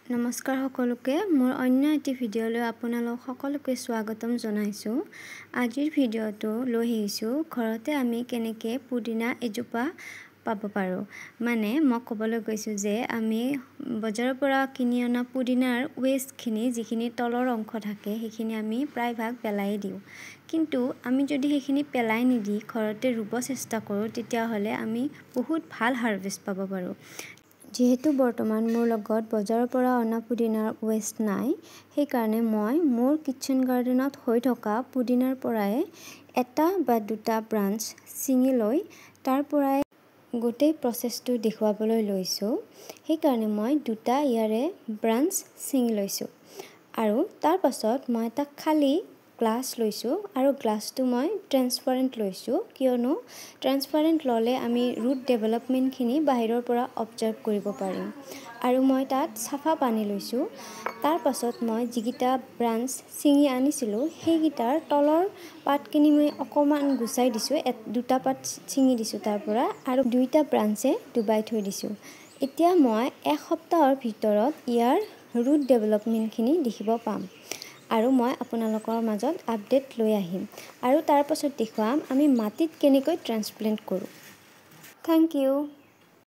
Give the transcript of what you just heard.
নমস্কাৰ সকলোকে মোৰ অন্য এটি ভিডিঅ'লৈ আপোনালোক সকলোকে স্বাগতম জনাইছো। আজিৰ ভিডিঅ'টো লৈ আহিছো ঘৰতে আমি কেনেকৈ পুদিনা এজোপা পাব পাৰো। মানে মই ক'বলৈ গৈছো যে আমি বজাৰৰ পৰা কিনি অনা পুদিনাৰ ওয়েষ্টখিনি যিখিনি তলৰ অংশ থাকে সেইখিনি আমি প্ৰায়ভাগ পেলাই দিওঁ। কিন্তু আমি যদি সেইখিনি পেলাই নিদি ঘৰতে ৰুব চেষ্টা কৰোঁ তেতিয়াহ'লে আমি বহুত ভাল হাৰভেষ্ট পাব পাৰোঁ। যেহেতু বৰ্তমান মোৰ লগত বজাৰৰ পৰা অনা পুদিনাৰ ওয়েষ্ট নাই, সেইকাৰণে মই মোৰ কিচেন গাৰ্ডেনত হৈ থকা পুদিনাৰ পৰাই এটা বা দুটা ব্ৰাঞ্চ ছিঙি লৈ তাৰ পৰাই গোটেই প্ৰচেছটো দেখুৱাবলৈ লৈছোঁ। সেইকাৰণে মই দুটা ইয়াৰে ব্ৰাঞ্চ ছিঙি লৈছোঁ আৰু তাৰ পাছত মই এটা খালী গ্লাছ লৈছোঁ আৰু গ্লাছটো মই ট্ৰেন্সপাৰেণ্ট লৈছোঁ, কিয়নো ট্ৰেন্সপাৰেণ্ট ল'লে আমি ৰুট ডেভেলপমেণ্টখিনি বাহিৰৰ পৰা অবজাৰ্ভ কৰিব পাৰিম। আৰু মই তাত চাফা পানী লৈছোঁ। তাৰ পাছত মই যিকেইটা ব্ৰাঞ্চ ছিঙি আনিছিলোঁ সেইকেইটাৰ তলৰ পাতখিনি মই অকণমান গুচাই দিছোঁ, দুটা পাত ছিঙি দিছোঁ তাৰ পৰা আৰু দুইটা ব্ৰাঞ্চে ডুবাই থৈ দিছোঁ। এতিয়া মই এসপ্তাহৰ ভিতৰত ইয়াৰ ৰুট ডেভেলপমেণ্টখিনি দেখিব পাম আৰু মই আপোনালোকৰ মাজত আপডেট লৈ আহিম আৰু তাৰ পাছত দেখুৱাম আমি মাটিত কেনেকৈ ট্ৰান্সপ্লেণ্ট কৰোঁ। Thank U.